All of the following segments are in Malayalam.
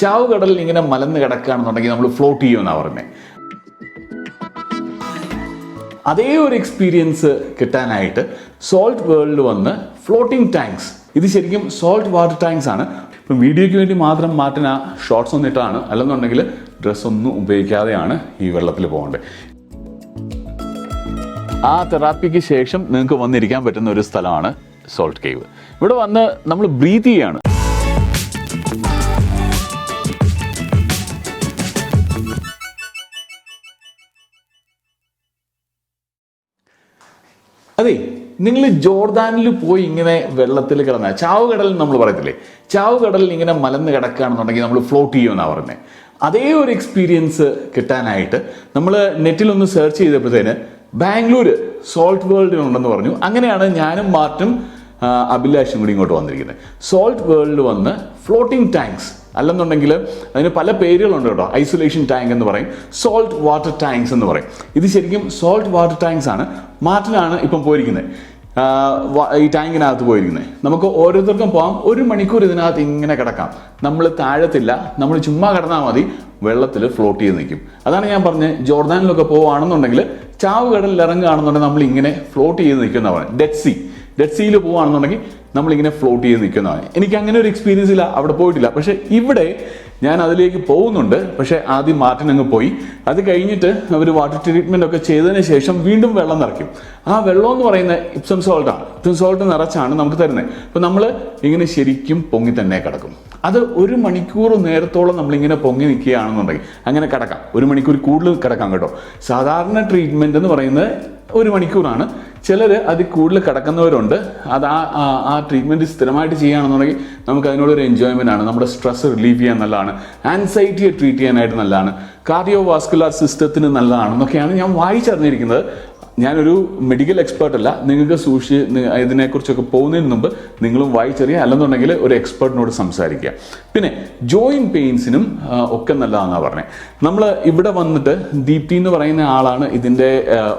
ചാവ് കടലിൽ ഇങ്ങനെ മലന്ന് കിടക്കുകയാണെന്നുണ്ടെങ്കിൽ നമ്മൾ ഫ്ലോട്ട് ചെയ്യുമെന്നാണ് പറഞ്ഞത്. അതേ ഒരു എക്സ്പീരിയൻസ് കിട്ടാനായിട്ട് സോൾട്ട് വേൾഡ് വന്ന് ഫ്ലോട്ടിംഗ് ടാങ്ക്സ്, ഇത് ശരിക്കും സോൾട്ട് വാട്ടർ ടാങ്ക്സ് ആണ്. ഇപ്പം വീഡിയോയ്ക്ക് വേണ്ടി മാത്രം മാറ്റുന്ന ഷോർട്സ് ഒന്നും ഇട്ടാണ്, അല്ലെന്നുണ്ടെങ്കിൽ ഡ്രസ്സൊന്നും ഉപയോഗിക്കാതെയാണ് ഈ വെള്ളത്തിൽ പോകേണ്ടത്. ആ തെറാപ്പിക്ക് ശേഷം നിങ്ങൾക്ക് വന്നിരിക്കാൻ പറ്റുന്ന ഒരു സ്ഥലമാണ് സോൾട്ട് കേവ്. ഇവിടെ വന്ന് നമ്മൾ ബ്രീത്ത് ചെയ്യാണ്. അതെ, നിങ്ങൾ ജോർദാനിൽ പോയി ഇങ്ങനെ വെള്ളത്തിൽ കിടന്ന ചാവ് കടലിൽ നമ്മൾ പറയത്തില്ലേ, ചാവ് കടലിൽ ഇങ്ങനെ മലന്ന് കിടക്കുകയാണെന്നുണ്ടെങ്കിൽ നമ്മൾ ഫ്ലോട്ട് ചെയ്യുമെന്നാണ് പറഞ്ഞത്. അതേ ഒരു എക്സ്പീരിയൻസ് കിട്ടാനായിട്ട് നമ്മൾ നെറ്റിലൊന്ന് സെർച്ച് ചെയ്തപ്പോഴത്തേന് ബാംഗ്ലൂർ സോൾട്ട് വേൾഡിനുണ്ടെന്ന് പറഞ്ഞു. അങ്ങനെയാണ് ഞാനും മാർട്ടും അഭിലാഷും കൂടി ഇങ്ങോട്ട് വന്നിരിക്കുന്നത്. സോൾട്ട് വേൾഡിൽ വന്ന് ഫ്ലോട്ടിംഗ് ടാങ്ക്സ്, അല്ലെന്നുണ്ടെങ്കിൽ അതിന് പല പേരുകളുണ്ട് കേട്ടോ. ഐസൊലേഷൻ ടാങ്ക് എന്ന് പറയും, സോൾട്ട് വാട്ടർ ടാങ്ക്സ് എന്ന് പറയും. ഇത് ശരിക്കും സോൾട്ട് വാട്ടർ ടാങ്ക്സ് ആണ്. മാർട്ടിനാണ് ഇപ്പം പോയിരിക്കുന്നത്, ഈ ടാങ്കിനകത്ത് പോയിരിക്കുന്നത്. നമുക്ക് ഓരോരുത്തർക്കും പോകാം. 1 മണിക്കൂർ ഇതിനകത്ത് ഇങ്ങനെ കിടക്കാം. നമ്മൾ താഴത്തില്ല, നമ്മൾ ചുമ്മാ കിടന്നാൽ മതി, വെള്ളത്തിൽ ഫ്ലോട്ട് ചെയ്ത് നിൽക്കും. അതാണ് ഞാൻ പറഞ്ഞത്, ജോർദാനിലൊക്കെ പോവുകയാണെന്നുണ്ടെങ്കിൽ ചാവ് കടലിൽ ഇറങ്ങുകയാണെന്നുണ്ടെങ്കിൽ നമ്മൾ ഇങ്ങനെ ഫ്ലോട്ട് ചെയ്ത് നിൽക്കുന്നതാണ്. ഡെഡ് സീയിൽ പോവുകയാണെന്നുണ്ടെങ്കിൽ നമ്മളിങ്ങനെ ഫ്ലോട്ട് ചെയ്ത് നിൽക്കുന്നതാണ്. എനിക്ക് അങ്ങനെ ഒരു എക്സ്പീരിയൻസ് ഇല്ല, അവിടെ പോയിട്ടില്ല. പക്ഷേ ഇവിടെ ഞാൻ അതിലേക്ക് പോകുന്നുണ്ട്. പക്ഷേ ആദ്യം മാർട്ടിൻ അങ്ങ് പോയി. അത് കഴിഞ്ഞിട്ട് അവർ വാട്ടർ ട്രീറ്റ്മെൻ്റ് ഒക്കെ ചെയ്തതിന് ശേഷം വീണ്ടും വെള്ളം നിറയ്ക്കും. ആ വെള്ളം എന്ന് പറയുന്നത് ഇപ്സം സോൾട്ടാണ്. ഇപ്സം സോൾട്ട് നിറച്ചാണ് നമുക്ക് തരുന്നത്. അപ്പോൾ നമ്മൾ ഇങ്ങനെ ശരിക്കും പൊങ്ങി തന്നെ കിടക്കും. അത് 1 മണിക്കൂർ നേരത്തോളം നമ്മളിങ്ങനെ പൊങ്ങി നിൽക്കുകയാണെന്നുണ്ടെങ്കിൽ അങ്ങനെ കിടക്കാം. 1 മണിക്കൂർ കൂടുതൽ കിടക്കാം കേട്ടോ. സാധാരണ ട്രീറ്റ്മെൻറ്റ് എന്ന് പറയുന്നത് 1 മണിക്കൂറാണ്. ചിലർ അതിൽ കൂടുതൽ കിടക്കുന്നവരുണ്ട്. അത് ആ ട്രീറ്റ്മെൻറ്റ് സ്ഥിരമായിട്ട് ചെയ്യുകയാണെന്നുണ്ടെങ്കിൽ നമുക്ക് അതിനോടൊരു എൻജോയ്മെൻ്റ് ആണ്. നമ്മുടെ സ്ട്രെസ് റിലീവ് ചെയ്യാൻ നല്ലതാണ്, ആൻസൈറ്റിയെ ട്രീറ്റ് ചെയ്യാനായിട്ട് നല്ലതാണ്, കാർഡിയോ വാസ്കുലാർ സിസ്റ്റത്തിന് നല്ലതാണെന്നൊക്കെയാണ് ഞാൻ വായിച്ചറിഞ്ഞിരിക്കുന്നത്. ഞാനൊരു മെഡിക്കൽ എക്സ്പേർട്ട് അല്ല. നിങ്ങൾക്ക് ഇതിനെക്കുറിച്ചൊക്കെ പോകുന്നതിന് മുമ്പ് നിങ്ങളും വായിച്ചറിയുക, അല്ലെന്നുണ്ടെങ്കിൽ ഒരു എക്സ്പേർട്ടിനോട് സംസാരിക്കുക. പിന്നെ ജോയിൻറ്റ് പെയിൻസിനും ഒക്കെ നല്ലതാണെന്നാണ് പറഞ്ഞത്. നമ്മൾ ഇവിടെ വന്നിട്ട് ദീപ്തി എന്ന് പറയുന്ന ആളാണ് ഇതിൻ്റെ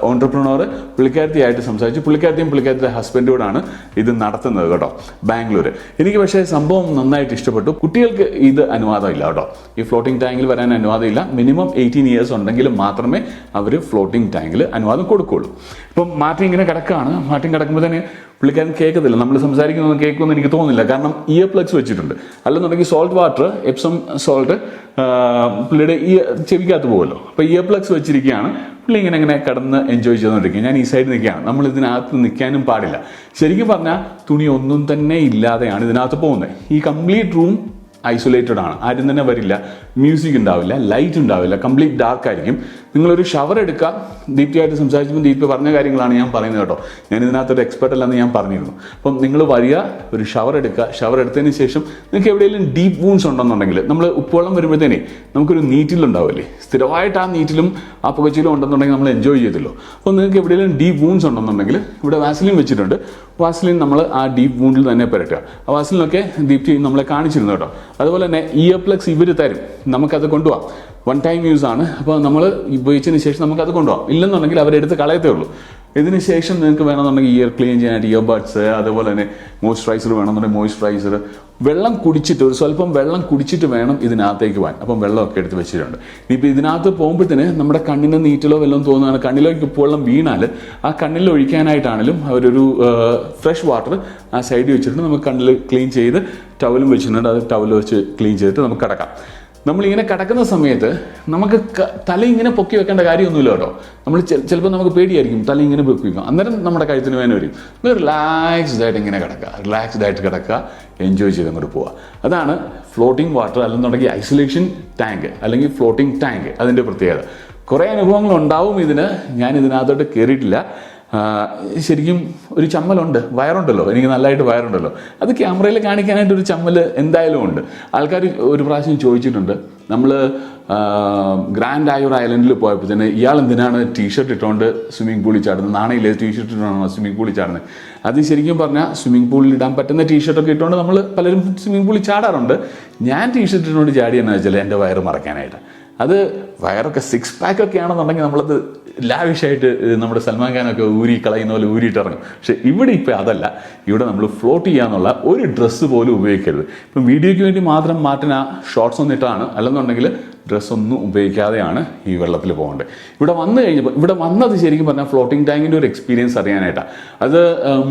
ഓൺട്രപ്രണർ. പുള്ളിക്കാരത്തിയായിട്ട് സംസാരിച്ചു. പുള്ളിക്കാരത്തിയുടെ ഹസ്ബൻഡോടാണ് ഇത് നടത്തുന്നത് കേട്ടോ, ബാംഗ്ലൂർ. എനിക്ക് പക്ഷേ സംഭവം നന്നായിട്ട് ഇഷ്ടപ്പെട്ടു. കുട്ടികൾക്ക് ഇത് അനുവാദമില്ല കേട്ടോ, ഈ ഫ്ലോട്ടിംഗ് ടാങ്കിൽ വരാൻ അനുവാദമില്ല. മിനിമം 18 ഇയേഴ്സ് ഉണ്ടെങ്കിൽ മാത്രമേ അവർ ഫ്ലോട്ടിംഗ് ടാങ്കിൽ അനുവാദം കൊടുക്കുകയുള്ളൂ. ഇപ്പം മാർട്ടിൻ ഇങ്ങനെ കിടക്കുകയാണ്. മാർട്ടിൻ കിടക്കുമ്പോൾ തന്നെ പുള്ളിക്കാരൻ കേൾക്കത്തില്ല, നമ്മൾ സംസാരിക്കുന്നതൊന്നും കേൾക്കുമെന്ന് എനിക്ക് തോന്നുന്നില്ല. കാരണം ഇയർ പ്ലഗ്സ് വെച്ചിട്ടുണ്ട്. അല്ലെന്നുണ്ടെങ്കിൽ സോൾട്ട് വാട്ടർ, എപ്സം സോൾട്ട് പുള്ളിയുടെ ഈ ചെവിക്കകത്ത് പോകുമല്ലോ. അപ്പോൾ ഇയർ പ്ലഗ്സ് വെച്ചിരിക്കുകയാണ്. പുള്ളി ഇങ്ങനെ കിടന്ന് എൻജോയ് ചെയ്തുകൊണ്ടിരിക്കുക. ഞാൻ ഈ സൈഡിൽ നിൽക്കുകയാണ്. നമ്മൾ ഇതിനകത്ത് നിൽക്കാനും പാടില്ല. ശരിക്കും പറഞ്ഞാൽ തുണി ഒന്നും തന്നെ ഇല്ലാതെയാണ് ഇതിനകത്ത് പോകുന്നത്. ഈ കംപ്ലീറ്റ് റൂം ഐസൊലേറ്റഡ് ആണ്. ആരും തന്നെ വരില്ല, മ്യൂസിക് ഉണ്ടാവില്ല, ലൈറ്റ് ഉണ്ടാവില്ല, കംപ്ലീറ്റ് ഡാർക്ക് ആയിരിക്കും. നിങ്ങളൊരു ഷവർ എടുക്കുക. ദീപ്തിയായിട്ട് സംസാരിച്ചപ്പോൾ ദീപ്തി പറഞ്ഞ കാര്യങ്ങളാണ് ഞാൻ പറയുന്നത് കേട്ടോ. ഞാൻ ഇതിനകത്തൊരു എക്സ്പെർട്ട് അല്ലെന്ന് ഞാൻ പറഞ്ഞിരുന്നു. അപ്പം നിങ്ങൾ വരിക, ഒരു ഷവർ എടുക്കുക. ഷവർ എടുത്തതിന് ശേഷം നിങ്ങൾക്ക് എവിടെയെങ്കിലും ഡീപ്പ് വൂൺസ് ഉണ്ടെന്നുണ്ടെങ്കിൽ, നമ്മൾ ഉപ്പുവെള്ളം വരുമ്പോഴത്തേനെ നമുക്കൊരു നീറ്റിലുണ്ടാവില്ലേ, സ്ഥിരമായിട്ട് ആ നീറ്റിലും ആ പുകച്ചിലും ഉണ്ടെന്നുണ്ടെങ്കിൽ നമ്മൾ എൻജോയ് ചെയ്തല്ലോ. അപ്പോൾ നിങ്ങൾക്ക് എവിടെയെങ്കിലും ഡീപ്പ് വൂൺസ് ഉണ്ടെന്നുണ്ടെങ്കിൽ ഇവിടെ വാസലിൻ വെച്ചിട്ടുണ്ട്. വാസലിൻ നമ്മൾ ആ ഡീപ്പ് വൂണ്ടിൽ തന്നെ പുരട്ടുക. ആ വാസലിനൊക്കെ ദീപ്തി നമ്മളെ കാണിച്ചിരുന്നു കേട്ടോ. അതുപോലെ തന്നെ ഇയർ പ്ലഗ്സ് ഇവർ തരും, നമുക്കത് കൊണ്ടുപോകാം. 1 ടൈം യൂസ് ആണ്. അപ്പോൾ നമ്മൾ ഉപയോഗിച്ചതിന് ശേഷം നമുക്കത് കൊണ്ടുപോകാം. ഇല്ലെന്നുണ്ടെങ്കിൽ അവരെടുത്ത് കളയത്തേ ഉള്ളൂ. ഇതിന് ശേഷം നിങ്ങൾക്ക് വേണമെന്നുണ്ടെങ്കിൽ ഇയർ ക്ലീൻ ചെയ്യാനായിട്ട് ഇയർബഡ്സ്, അതുപോലെ തന്നെ മോയ്സ്ചറൈസർ വേണമെന്നുണ്ടെങ്കിൽ മോയ്സ്ചറൈസർ, വെള്ളം കുടിച്ചിട്ട്, ഒരു സ്വല്പം വെള്ളം കുടിച്ചിട്ട് വേണം ഇതിനകത്തേക്ക് പോകാൻ. അപ്പം വെള്ളമൊക്കെ എടുത്ത് വെച്ചിട്ടുണ്ട്. ഇനിയിപ്പോൾ ഇതിനകത്ത് പോകുമ്പോഴത്തേന് നമ്മുടെ കണ്ണിന് നീറ്റിലോ വല്ലതും തോന്നുകയാണ്, കണ്ണിലേക്ക് ഉപ്പുവെള്ളം വീണാൽ ആ കണ്ണിൽ ഒഴിക്കാനായിട്ടാണെങ്കിലും അവരൊരു ഫ്രഷ് വാട്ടർ ആ സൈഡിൽ വെച്ചിട്ടുണ്ട്. നമുക്ക് കണ്ണിൽ ക്ലീൻ ചെയ്ത് ടവലും വെച്ചിട്ടുണ്ട്. അത് ടവൽ വെച്ച് ക്ലീൻ ചെയ്തിട്ട് നമുക്ക് കിടക്കാം. നമ്മളിങ്ങനെ കിടക്കുന്ന സമയത്ത് നമുക്ക് തല ഇങ്ങനെ പൊക്കി വെക്കേണ്ട കാര്യമൊന്നുമില്ല കേട്ടോ. നമ്മൾ ചിലപ്പോൾ നമുക്ക് പേടിയായിരിക്കും, തല ഇങ്ങനെ പൊക്കി വെക്കും. അന്നേരം നമ്മുടെ കഴുത്തിന് വേദന വരും. റിലാക്സ്ഡ് ആയിട്ട് ഇങ്ങനെ കിടക്കുക, എൻജോയ് ചെയ്ത് അങ്ങോട്ട് പോവുക. അതാണ് ഫ്ലോട്ടിംഗ് വാട്ടർ, അല്ലെന്നുണ്ടെങ്കിൽ ഐസൊലേഷൻ ടാങ്ക് അല്ലെങ്കിൽ ഫ്ലോട്ടിംഗ് ടാങ്ക്. അതിൻ്റെ പ്രത്യേകത. കുറേ അനുഭവങ്ങളുണ്ടാവും ഇതിന്. ഞാൻ ഇതിനകത്തോട്ട് കയറിയിട്ടില്ല. ശരിക്കും ഒരു ചമ്മലുണ്ട്, വയറുണ്ടല്ലോ, എനിക്ക് നല്ലതായിട്ട് വയറുണ്ടല്ലോ. അത് ക്യാമറയിൽ കാണിക്കാനായിട്ട് ഒരു ചമ്മൽ എന്തായാലും ഉണ്ട്. ആൾക്കാർ ഒരു പ്രാവശ്യം ചോദിച്ചിട്ടുണ്ട്, നമ്മൾ ഗ്രാൻഡ് ആയൂർ ഐലൻഡിൽ പോയപ്പോൾ തന്നെ ഇയാൾ എന്തിനാണ് ടീഷർട്ട് ഇട്ടുകൊണ്ട് സ്വിമ്മിംഗ് പൂളിൽ ചാടുന്നത്, നാണയില്ലേ ടീഷർട്ട് ഇട്ടുകൊണ്ടാണോ സ്വിമ്മിംഗ് പൂളിൽ ചാടുന്നത്? അത് ശരിക്കും പറഞ്ഞാൽ സ്വിമ്മിംഗ് പൂളിൽ ഇടാൻ പറ്റുന്ന ടീഷർട്ടൊക്കെ ഇട്ടുകൊണ്ട് നമ്മൾ പലരും സ്വിമ്മിംഗ് പൂളിൽ ചാടാറുണ്ട്. ഞാൻ ടീഷർട്ട് ഇട്ടുകൊണ്ട് ചാടിയെന്ന് വെച്ചാൽ എൻ്റെ വയറ് മറയ്ക്കാനായിട്ട്. അത് വയറൊക്കെ 6 പാക്കൊക്കെ ആണെന്നുണ്ടെങ്കിൽ നമ്മളത് ലാവിഷായിട്ട് നമ്മുടെ സൽമാൻ ഖാനൊക്കെ ഊരി കളയുന്ന പോലെ ഊരിയിട്ട് ഇറങ്ങും. പക്ഷേ ഇവിടെ ഇപ്പോൾ അതല്ല. ഇവിടെ നമ്മൾ ഫ്ലോട്ട് ചെയ്യാന്നുള്ള ഒരു ഡ്രസ്സ് പോലും ഉപയോഗിക്കരുത്. ഇപ്പം വീഡിയോയ്ക്ക് വേണ്ടി മാത്രം മാറ്റിന ഷോർട്സ് ഒന്നും ഇട്ടാണ്, അല്ലെന്നുണ്ടെങ്കിൽ ഡ്രസ്സൊന്നും ഉപയോഗിക്കാതെയാണ് ഈ വെള്ളത്തിൽ പോകേണ്ടത്. ഇവിടെ വന്നു കഴിഞ്ഞപ്പോൾ ഇവിടെ വന്നത് ശരിക്കും പറഞ്ഞാൽ ഫ്ലോട്ടിംഗ് ടാങ്കിൻ്റെ ഒരു എക്സ്പീരിയൻസ് അറിയാനായിട്ടാണ്. അത്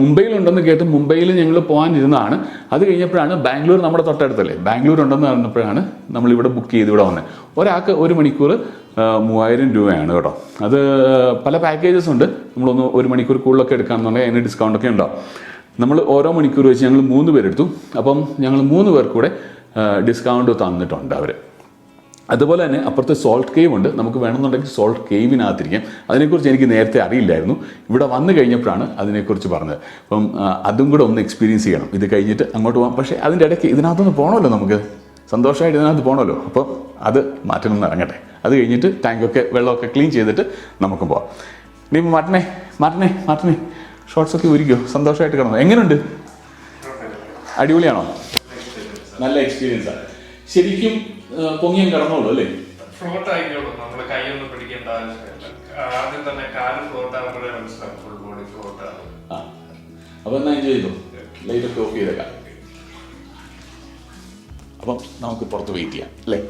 മുംബൈയിലുണ്ടെന്ന് കേട്ട് മുംബൈയിൽ ഞങ്ങൾ പോകാനിരുന്നതാണ്. അത് കഴിഞ്ഞപ്പോഴാണ് ബാംഗ്ലൂർ നമ്മുടെ തൊട്ടടുത്തല്ലേ, ബാംഗ്ലൂർ ഉണ്ടെന്ന് പറഞ്ഞപ്പോഴാണ് നമ്മളിവിടെ ബുക്ക് ചെയ്ത് ഇവിടെ വന്നത്. ഒരാൾക്ക് 1 മണിക്കൂർ 3000 രൂപയാണ് കേട്ടോ. അത് പല പാക്കേജസ് ഉണ്ട്. നമ്മളൊന്ന് 1 മണിക്കൂർ കൂടുതലൊക്കെ എടുക്കുകയാണെന്നുണ്ടെങ്കിൽ അതിന് ഡിസ്കൗണ്ടൊക്കെ ഉണ്ടാവും. നമ്മൾ ഓരോ മണിക്കൂർ വെച്ച് ഞങ്ങൾ 3 പേരെടുത്തു. അപ്പം ഞങ്ങൾ 3 പേർക്ക് കൂടെ ഡിസ്കൗണ്ട് തന്നിട്ടുണ്ട് അവർ. അതുപോലെ തന്നെ അപ്പുറത്ത് സോൾട്ട് കേവ് ഉണ്ട്. നമുക്ക് വേണമെന്നുണ്ടെങ്കിൽ സോൾട്ട് കേവിനകത്തിരിക്കാം. അതിനെക്കുറിച്ച് എനിക്ക് നേരത്തെ അറിയില്ലായിരുന്നു. ഇവിടെ വന്നു കഴിഞ്ഞപ്പോഴാണ് അതിനെക്കുറിച്ച് പറഞ്ഞത്. അപ്പം അതും കൂടെ ഒന്ന് എക്സ്പീരിയൻസ് ചെയ്യണം. ഇത് കഴിഞ്ഞിട്ട് അങ്ങോട്ട് പോകാം. പക്ഷേ അതിൻ്റെ ഇടയ്ക്ക് ഇതിനകത്തൊന്ന് പോകണമല്ലോ, നമുക്ക് സന്തോഷമായിട്ട് ഇതിനകത്ത് പോകണമല്ലോ. അപ്പം അത് മാറ്റണമെന്ന് ഇറങ്ങട്ടെ. അത് കഴിഞ്ഞിട്ട് ടാങ്കൊക്കെ വെള്ളമൊക്കെ ക്ലീൻ ചെയ്തിട്ട് നമുക്കും പോകാം. നീ മാറ്റണേ ഷോർട്സൊക്കെ ഒരുക്കോ, സന്തോഷമായിട്ട് കിടന്നു. എങ്ങനെയുണ്ട്? അടിപൊളിയാണോ? നല്ല എക്സ്പീരിയൻസാണ് ശരിക്കും. പൊങ്ങിയും കിടന്നോളൂ അല്ലേ? ഫ്ലോട്ട് ആയിക്കോളൂ, നമ്മുടെ കൈയൊന്നും പിടിക്കേണ്ട ആവശ്യമില്ല. ആദ്യം തന്നെ കാല് ഫ്ലോട്ട് ആകുമ്പോഴേ മനസ്സിലാവും ഫുൾ ബോഡി ഫ്ലോട്ട് ആകും. അപ്പം എന്നാ എൻജോയ് ചെയ്തു. ലൈറ്റൊക്കെ ഓഫ് ചെയ്തേക്കാം. അപ്പം നമുക്ക് പുറത്ത് വെയിറ്റ് ചെയ്യാം അല്ലേ?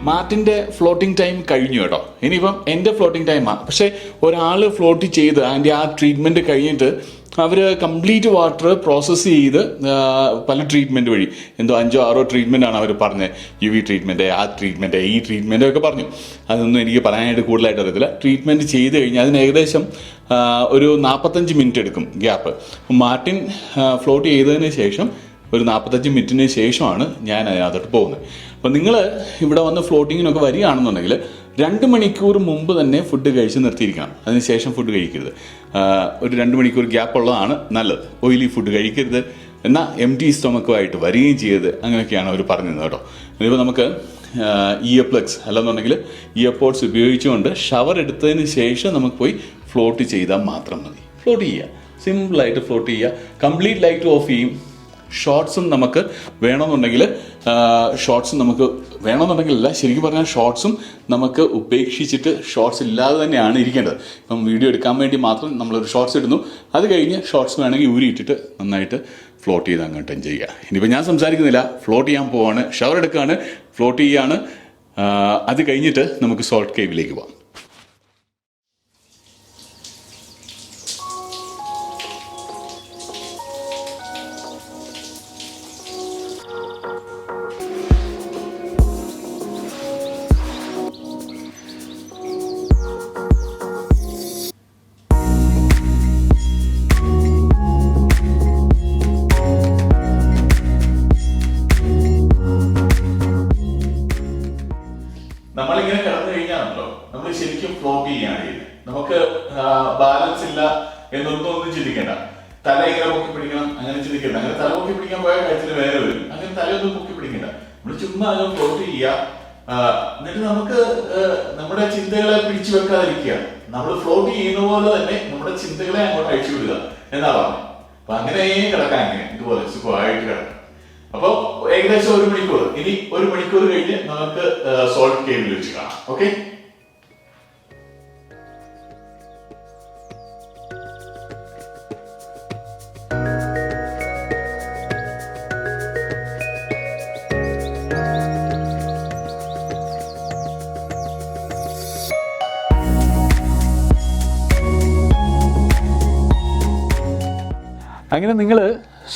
മാർട്ടിൻ്റെ ഫ്ലോട്ടിംഗ് ടൈം കഴിഞ്ഞു കേട്ടോ. ഇനിയിപ്പം എൻ്റെ ഫ്ലോട്ടിംഗ് ടൈമാണ്. പക്ഷേ ഒരാൾ ഫ്ലോട്ട് ചെയ്ത് അതിൻ്റെ ആ ട്രീറ്റ്മെൻറ്റ് കഴിഞ്ഞിട്ട് അവർ കംപ്ലീറ്റ് വാട്ടർ പ്രോസസ്സ് ചെയ്ത് പല ട്രീറ്റ്മെൻറ്റ് വഴി എന്തോ 5-6 ട്രീറ്റ്മെൻറ്റാണ് അവർ പറഞ്ഞത്. UV ട്രീറ്റ്മെൻറ്റ്, ആ ട്രീറ്റ്മെൻറ്റ്, ഈ ട്രീറ്റ്മെൻറ്റ് ഒക്കെ പറഞ്ഞു. അതൊന്നും എനിക്ക് പറയാനായിട്ട് കൂടുതലായിട്ട് അറിയത്തില്ല. ട്രീറ്റ്മെൻറ്റ് ചെയ്ത് കഴിഞ്ഞാൽ അതിന് ഏകദേശം ഒരു 45 മിനിറ്റ് എടുക്കും ഗ്യാപ്പ്. മാർട്ടിൻ ഫ്ലോട്ട് ചെയ്തതിന് ശേഷം ഒരു 45 മിനിറ്റിന് ശേഷമാണ് ഞാൻ അതിനകത്തോട്ട് പോകുന്നത്. അപ്പം നിങ്ങൾ ഇവിടെ വന്ന് ഫ്ലോട്ടിങ്ങിനൊക്കെ വരികയാണെന്നുണ്ടെങ്കിൽ 2 മണിക്കൂർ മുമ്പ് തന്നെ ഫുഡ് കഴിച്ച് നിർത്തിയിരിക്കണം. അതിനുശേഷം ഫുഡ് കഴിക്കരുത്. ഒരു 2 മണിക്കൂർ ഗ്യാപ്പ് ഉള്ളതാണ് നല്ലത്. ഓയിലി ഫുഡ് കഴിക്കരുത്. എന്നാൽ എംപ്റ്റി സ്റ്റൊമക്കുമായിട്ട് വരികയും ചെയ്യരുത്. അങ്ങനെയൊക്കെയാണ് അവർ പറഞ്ഞത് കേട്ടോ. ഇനിയിപ്പോൾ നമുക്ക് ഇയർ പ്ലഗ്സ് അല്ലെന്നുണ്ടെങ്കിൽ ഇയർ പോഡ്സ് ഉപയോഗിച്ചുകൊണ്ട് ഷവർ എടുത്തതിന് ശേഷം നമുക്ക് പോയി ഫ്ലോട്ട് ചെയ്താൽ മാത്രം മതി. ഫ്ലോട്ട് ചെയ്യുക, സിമ്പിളായിട്ട് ഫ്ലോട്ട് ചെയ്യുക. കംപ്ലീറ്റ് ലൈറ്റ് ഓഫ് ചെയ്യും. ഷോർട്സും നമുക്ക് വേണമെന്നുണ്ടെങ്കിൽ വേണമെന്നുണ്ടെങ്കിലല്ല, ശരിക്കും പറഞ്ഞാൽ ഷോർട്സും നമുക്ക് ഉപേക്ഷിച്ചിട്ട് ഷോർട്സ് ഇല്ലാതെ തന്നെയാണ് ഇരിക്കേണ്ടത്. ഇപ്പം വീഡിയോ എടുക്കാൻ വേണ്ടി മാത്രം നമ്മളൊരു ഷോർട്സ് ഇടുന്നു. അത് കഴിഞ്ഞ് ഷോർട്സ് വേണമെങ്കിൽ ഊരിയിട്ടിട്ട് നന്നായിട്ട് ഫ്ലോട്ട് ചെയ്ത് അങ്ങോട്ട് എൻജോയ് ചെയ്യുക. ഇനിയിപ്പോൾ ഞാൻ സംസാരിക്കുന്നില്ല, ഫ്ലോട്ട് ചെയ്യാൻ പോവാണ്, ഷവർ എടുക്കുകയാണ്, ഫ്ലോട്ട് ചെയ്യുകയാണ്. അത് കഴിഞ്ഞിട്ട് നമുക്ക് സോൾട്ട് കേവിലേക്ക് പോകാം. നമ്മളിങ്ങനെ കിടന്നു കഴിഞ്ഞാണല്ലോ നമ്മൾ ശരിക്കും ഫ്ലോട്ട് ചെയ്യാണ് ചെയ്യുന്നത്. നമുക്ക് ബാലൻസ് ഇല്ല ഒന്നും ചിന്തിക്കേണ്ട. തല ഇങ്ങനെ പൊക്കി പിടിക്കണം അങ്ങനെ ചിന്തിക്കേണ്ട. അങ്ങനെ തല പൊക്കി പിടിക്കാൻ പോയാൽ കഴുത്തിന് വേറെ വരും. അങ്ങനെ തലയൊന്നും പൊക്കി പിടിക്കണ്ട. നമ്മൾ ചുമ്മാ അങ്ങനെ ഫ്ലോട്ട് ചെയ്യുക. എന്നിട്ട് നമുക്ക് നമ്മുടെ ചിന്തകളെ പിടിച്ചു വെക്കാതിരിക്കുക. നമ്മൾ ഫ്ലോട്ട് ചെയ്യുന്ന പോലെ തന്നെ നമ്മുടെ ചിന്തകളെ അങ്ങോട്ട് അഴിച്ചു വിടുക എന്നാ പറഞ്ഞത്. അപ്പൊ അങ്ങനെ കിടക്കാൻ ഇങ്ങനെ ഇതുപോലെ സുഖമായിട്ട് കിടക്കാം. അപ്പോൾ ഏകദേശം 1 മണിക്കൂർ. ഇനി 1 മണിക്കൂർ കഴിഞ്ഞ് നമുക്ക് സോൾട്ട് കേവിൽ വെച്ച് കാണാം. ഓക്കെ? അങ്ങനെ നിങ്ങൾ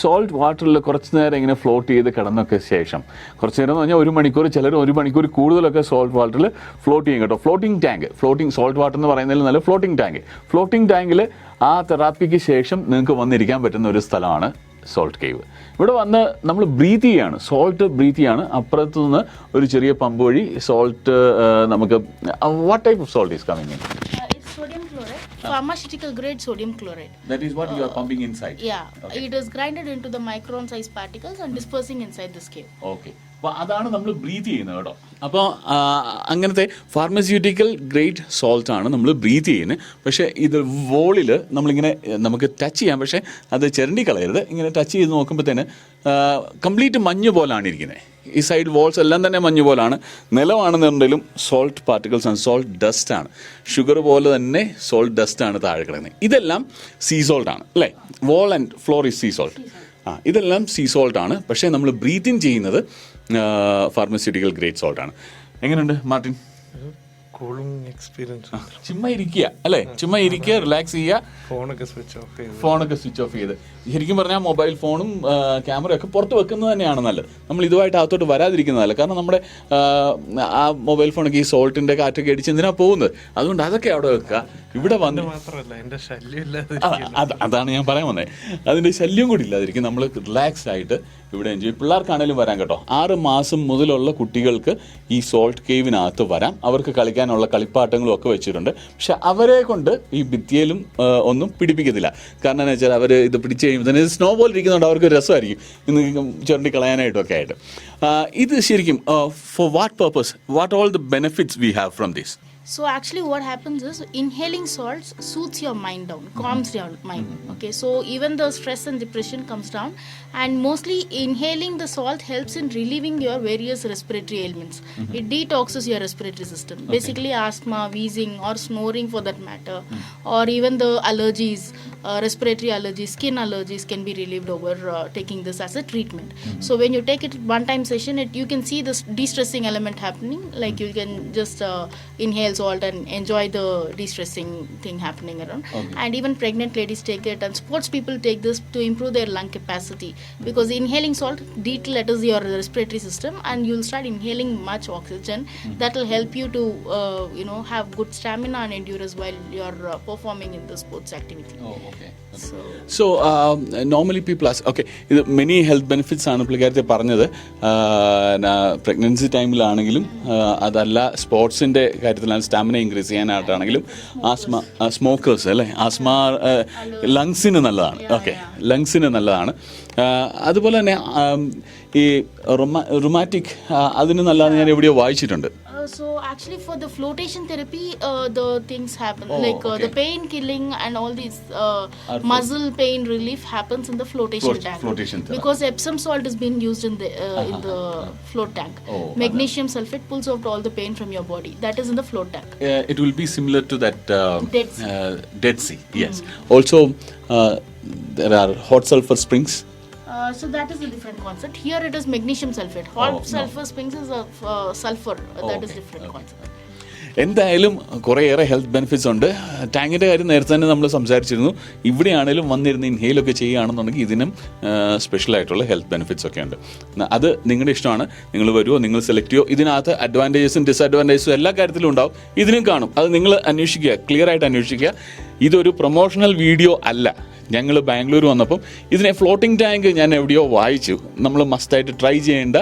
സോൾട്ട് വാട്ടറിൽ കുറച്ച് നേരം ഇങ്ങനെ ഫ്ലോട്ട് ചെയ്ത് കിടന്നൊക്കെ ശേഷം കുറച്ച് നേരം എന്ന് പറഞ്ഞാൽ 1 മണിക്കൂർ, ചിലർ 1 മണിക്കൂർ കൂടുതലൊക്കെ സോൾട്ട് വാട്ടറിൽ ഫ്ലോട്ട് ചെയ്യും കേട്ടോ. ഫ്ലോട്ടിംഗ് ടാങ്ക്, സോൾട്ട് വാട്ടർ എന്ന് പറയുന്നതിൽ നല്ല ഫ്ലോട്ടിംഗ് ടാങ്കിൽ ആ തെറാപ്പിക്ക് ശേഷം നിങ്ങൾക്ക് വന്നിരിക്കാൻ പറ്റുന്ന ഒരു സ്ഥലമാണ് സോൾട്ട് കേവ്. ഇവിടെ വന്ന് നമ്മൾ ബ്രീത്ത് ചെയ്യാണ്, സോൾട്ട് ബ്രീത്ത് ചെയ്യാണ്. അപ്പുറത്തു നിന്ന് ഒരു ചെറിയ പമ്പ് വഴി സോൾട്ട് നമുക്ക് what type of salt is coming in? Sodium chloride, pharmaceutical grade sodium chloride. That is what you are pumping inside? Yeah, okay. It is grinded into the micron size particles and dispersing inside this cave. Okay. അപ്പോൾ അതാണ് നമ്മൾ ബ്രീത്ത് ചെയ്യുന്നത് കേട്ടോ. അപ്പോൾ അങ്ങനത്തെ ഫാർമസ്യൂട്ടിക്കൽ ഗ്രേഡ് സോൾട്ടാണ് നമ്മൾ ബ്രീത്ത് ചെയ്യുന്നത്. പക്ഷേ ഇത് വോളിൽ നമ്മളിങ്ങനെ നമുക്ക് ടച്ച് ചെയ്യാം, പക്ഷേ അത് ചിരണ്ടി കളയരുത്. ഇങ്ങനെ ടച്ച് ചെയ്ത് നോക്കുമ്പോഴത്തേന് കംപ്ലീറ്റ് മഞ്ഞ് പോലാണ് ഇരിക്കുന്നത്. ഈ സൈഡ് വാൾസ് എല്ലാം തന്നെ മഞ്ഞ് പോലാണ്. നിലമാണെന്നുണ്ടെങ്കിലും സോൾട്ട് പാർട്ടിക്കിൾസ് ആണ്, സോൾട്ട് ഡസ്റ്റ് ആണ്. ഷുഗർ പോലെ തന്നെ സോൾട്ട് ഡസ്റ്റ് ആണ് താഴെ കിടക്കുന്നത്. ഇതെല്ലാം സീ സോൾട്ടാണ് അല്ലേ? വാൾ and floor is see salt. ഇതെല്ലാം സീ സോൾട്ടാണ്. പക്ഷേ നമ്മൾ ബ്രീത്ത് ഇൻ ചെയ്യുന്നത് ഫാർമസ്യൂട്ടിക്കൽ ഗ്രേഡ് സോൾട്ടാണ്. എങ്ങനെയുണ്ട് മാർട്ടിൻ? Cooling experience. ചുമ്മാ ഇരിക്കുക അല്ലേ? ചുമ്മാ ഇരിക്കുക, റിലാക്സ് ചെയ്യുക, ഫോണൊക്കെ സ്വിച്ച് ഓഫ് ചെയ്ത്. ശരിക്കും പറഞ്ഞാൽ മൊബൈൽ ഫോണും ക്യാമറയൊക്കെ പുറത്ത് വെക്കുന്നത് തന്നെയാണ് നല്ലത്. നമ്മൾ ഇതുമായിട്ട് അകത്തോട്ട് വരാതിരിക്കുന്നതല്ല. കാരണം നമ്മുടെ ആ മൊബൈൽ ഫോണൊക്കെ ഈ സോൾട്ടിന്റെ കാറ്റൊക്കെ അടിച്ച് എന്തിനാ പോകുന്നത്? അതുകൊണ്ട് അതൊക്കെ അവിടെ വെക്കുക. ഇവിടെ വന്ന് മാത്രമല്ല എന്റെ ശല്യം അതാണ് ഞാൻ പറയാൻ വന്നത്. അതിന്റെ ശല്യം കൂടി ഇല്ലാതിരിക്കും. നമ്മൾ റിലാക്സ്ഡ് ആയിട്ട് ഇവിടെ എൻജോയ്. പിള്ളേർക്കാണേലും വരാം കേട്ടോ. 6 മാസം മുതലുള്ള കുട്ടികൾക്ക് ഈ സോൾട്ട് കേവിനകത്ത് വരാം. അവർക്ക് കളിക്കാനുള്ള കളിപ്പാട്ടങ്ങളും ഒക്കെ വെച്ചിട്ടുണ്ട്. പക്ഷെ അവരെ കൊണ്ട് ഈ ഭിത്തിയിലും ഒന്നും പിടിപ്പിക്കത്തില്ല. കാരണം എന്ന് വെച്ചാൽ അവർ ഇത് പിടിച്ച് കഴിയുമ്പോൾ തന്നെ സ്നോ ബോൾ ഇരിക്കുന്നതുകൊണ്ട് അവർക്ക് രസമായിരിക്കും ഇന്ന് ചുരണ്ടി കളയാനായിട്ടൊക്കെ ആയിട്ട്. ഇത് ശരിക്കും for what purpose, what all the benefits we have from this? So actually what happens is inhaling salts soothes your mind down, calms your mind. Okay, so even the stress and depression comes down, and mostly inhaling the salt helps in relieving your various respiratory ailments. It detoxes your respiratory system. Basically asthma, wheezing or snoring for that matter, or even the allergies, respiratory allergies, skin allergies can be relieved over taking this as a treatment. So when you take it one time session, you can see this de-stressing element happening. Like you can just inhale salt and enjoy the de-stressing thing happening around. And even pregnant ladies take it, and sports people take this to improve their lung capacity, because inhaling salt declutters your respiratory system and you'll start inhaling much oxygen. That will help you to have good stamina and endurance while you're performing in the sports activity. So normally people ask, okay, ഇത് many health benefits ആണ് പുള്ളിക്കാരത്തെ പറഞ്ഞത്. പ്രഗ്നൻസി ടൈമിലാണെങ്കിലും അതല്ല സ്പോർട്സിൻ്റെ കാര്യത്തിലാണ്, സ്റ്റാമിന ഇൻക്രീസ് ചെയ്യാനായിട്ടാണെങ്കിലും, ആസ്മ സ്മോക്കേഴ്സ് അല്ലേ, ആസ്മ ലങ്സിന് നല്ലതാണ്. ഓക്കെ, ലങ്സിന് നല്ലതാണ്. അതുപോലെ തന്നെ ഈ റുമാറ്റിക് അതിന് നല്ലതാണ്, ഞാൻ എവിടെയോ വായിച്ചിട്ടുണ്ട്. So actually for the flotation therapy the things happen the pain killing and all these muscle pain relief happens in the flotation tank, because Epsom salt is being used in the float tank. Magnesium sulfate pulls out all the pain from your body. That is in the float tank. It will be similar to that Dead Sea. Yes. Also there are hot sulfur springs. So that is a different concept. Here it is magnesium sulfate. Hot sulfur springs is sulfur. That is different concept. എന്തായാലും കുറേയേറെ ഹെൽത്ത് ബെനിഫിറ്റ്സ് ഉണ്ട്. ടാങ്കിൻ്റെ കാര്യം നേരത്തെ തന്നെ നമ്മൾ സംസാരിച്ചിരുന്നു. ഇവിടെയാണെങ്കിലും വന്നിരുന്ന് ഇൻഹെയിലൊക്കെ ചെയ്യുകയാണെന്നുണ്ടെങ്കിൽ ഇതിനും സ്പെഷ്യലായിട്ടുള്ള ഹെൽത്ത് ബെനിഫിറ്റ്സ് ഒക്കെ ഉണ്ട്. അത് നിങ്ങളുടെ ഇഷ്ടമാണ്. നിങ്ങൾ വരുമോ, നിങ്ങൾ സെലക്ട് ചെയ്യുമോ. ഇതിനകത്ത് അഡ്വാൻറ്റേജസും ഡിസഡ്വാൻറ്റേജസും എല്ലാ കാര്യത്തിലും ഉണ്ടാവും. ഇതിനും കാണും. അത് നിങ്ങൾ അന്വേഷിക്കുക, ക്ലിയർ ആയിട്ട് അന്വേഷിക്കുക. ഇതൊരു പ്രൊമോഷണൽ വീഡിയോ അല്ല. ഞങ്ങൾ ബാംഗ്ലൂർ വന്നപ്പം ഇതിനെ ഫ്ലോട്ടിംഗ് ടാങ്ക് ഞാൻ എവിടെയോ വായിച്ചു. നമ്മൾ മസ്റ്റായിട്ട് ട്രൈ ചെയ്യേണ്ട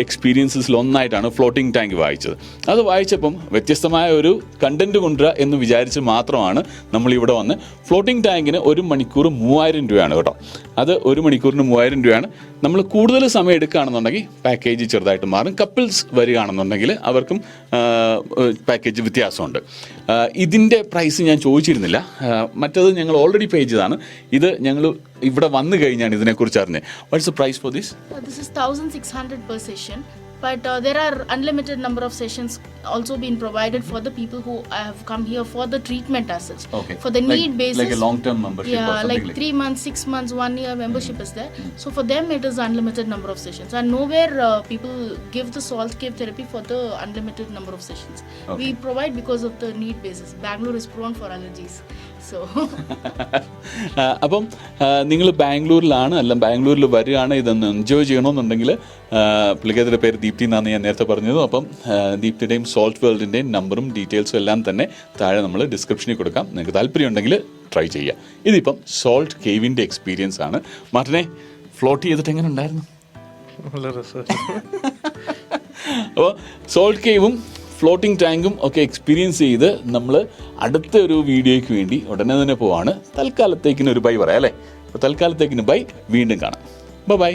എക്സ്പീരിയൻസസിൽ ഒന്നായിട്ടാണ് ഫ്ലോട്ടിംഗ് ടാങ്ക് വായിച്ചത്. അത് വായിച്ചപ്പം വ്യത്യസ്തമായ ഒരു കണ്ടന്റ് കൊണ്ടുവരിക എന്ന് വിചാരിച്ച് മാത്രമാണ് നമ്മളിവിടെ വന്ന്. ഫ്ലോട്ടിംഗ് ടാങ്കിന് 1 മണിക്കൂർ 3000 രൂപയാണ് കേട്ടോ. അത് 1 മണിക്കൂറിന് 3000 രൂപയാണ്. നമ്മൾ കൂടുതൽ സമയം എടുക്കുകയാണെന്നുണ്ടെങ്കിൽ പാക്കേജ് ചെറുതായിട്ട് മാറും. കപ്പിൾസ് വരികയാണെന്നുണ്ടെങ്കിൽ അവർക്കും പാക്കേജ് വ്യത്യാസമുണ്ട്. ഇതിൻ്റെ പ്രൈസ് ഞാൻ ചോദിച്ചിരുന്നില്ല. മറ്റത് ഞങ്ങൾ ഓൾറെഡി പേ ചെയ്തതാണ്. ഇത് ഞങ്ങൾ ഇവിടെ വന്നു കഴിഞ്ഞാണ് ഇതിനെക്കുറിച്ച് അറിഞ്ഞത്. What's the price for this? This is 1600 per session. But there are unlimited number of sessions also being provided for the people who have come here for the treatment as such. Okay. For the need basis. Like a long-term membership or something like 3 months, 6 months, 1 year membership is there. So for them it is unlimited number of sessions. And nowhere people give the salt cave therapy for the unlimited number of sessions. Okay. We provide because of the need basis. Bangalore is prone for allergies. So അപ്പം നിങ്ങൾ ബാംഗ്ലൂരിലാണ്, അല്ല ബാംഗ്ലൂരിൽ വരികയാണ്, ഇതൊന്ന് എൻജോയ് ചെയ്യണമെന്നുണ്ടെങ്കിൽ പുള്ളിക്കാരുടെ പേര് ദീപ്തി എന്നാണ് ഞാൻ നേരത്തെ പറഞ്ഞത്. അപ്പം ദീപ്തിയുടെയും സോൾട്ട് വേൾഡിൻ്റെയും നമ്പറും ഡീറ്റെയിൽസും എല്ലാം തന്നെ താഴെ നമ്മൾ ഡിസ്ക്രിപ്ഷനിൽ കൊടുക്കാം. നിങ്ങൾക്ക് താല്പര്യം ഉണ്ടെങ്കിൽ ട്രൈ ചെയ്യുക. ഇതിപ്പം സോൾട്ട് കേവിൻ്റെ എക്സ്പീരിയൻസ് ആണ്. മാർട്ടിനെ, ഫ്ലോട്ട് ചെയ്തിട്ട് എങ്ങനെ ഉണ്ടായിരുന്നു? അപ്പോൾ സോൾട്ട് കേവും ഫ്ലോട്ടിംഗ് ടാങ്കും ഒക്കെ എക്സ്പീരിയൻസ് ചെയ്ത് നമ്മൾ അടുത്ത ഒരു വീഡിയോയ്ക്ക് വേണ്ടി ഉടനെ തന്നെ പോവാണ്. തൽക്കാലത്തേക്കിന് ഒരു ബൈ പറയാം അല്ലേ? അപ്പോൾ തൽക്കാലത്തേക്കിന് ബൈ. വീണ്ടും കാണാം. ബൈ.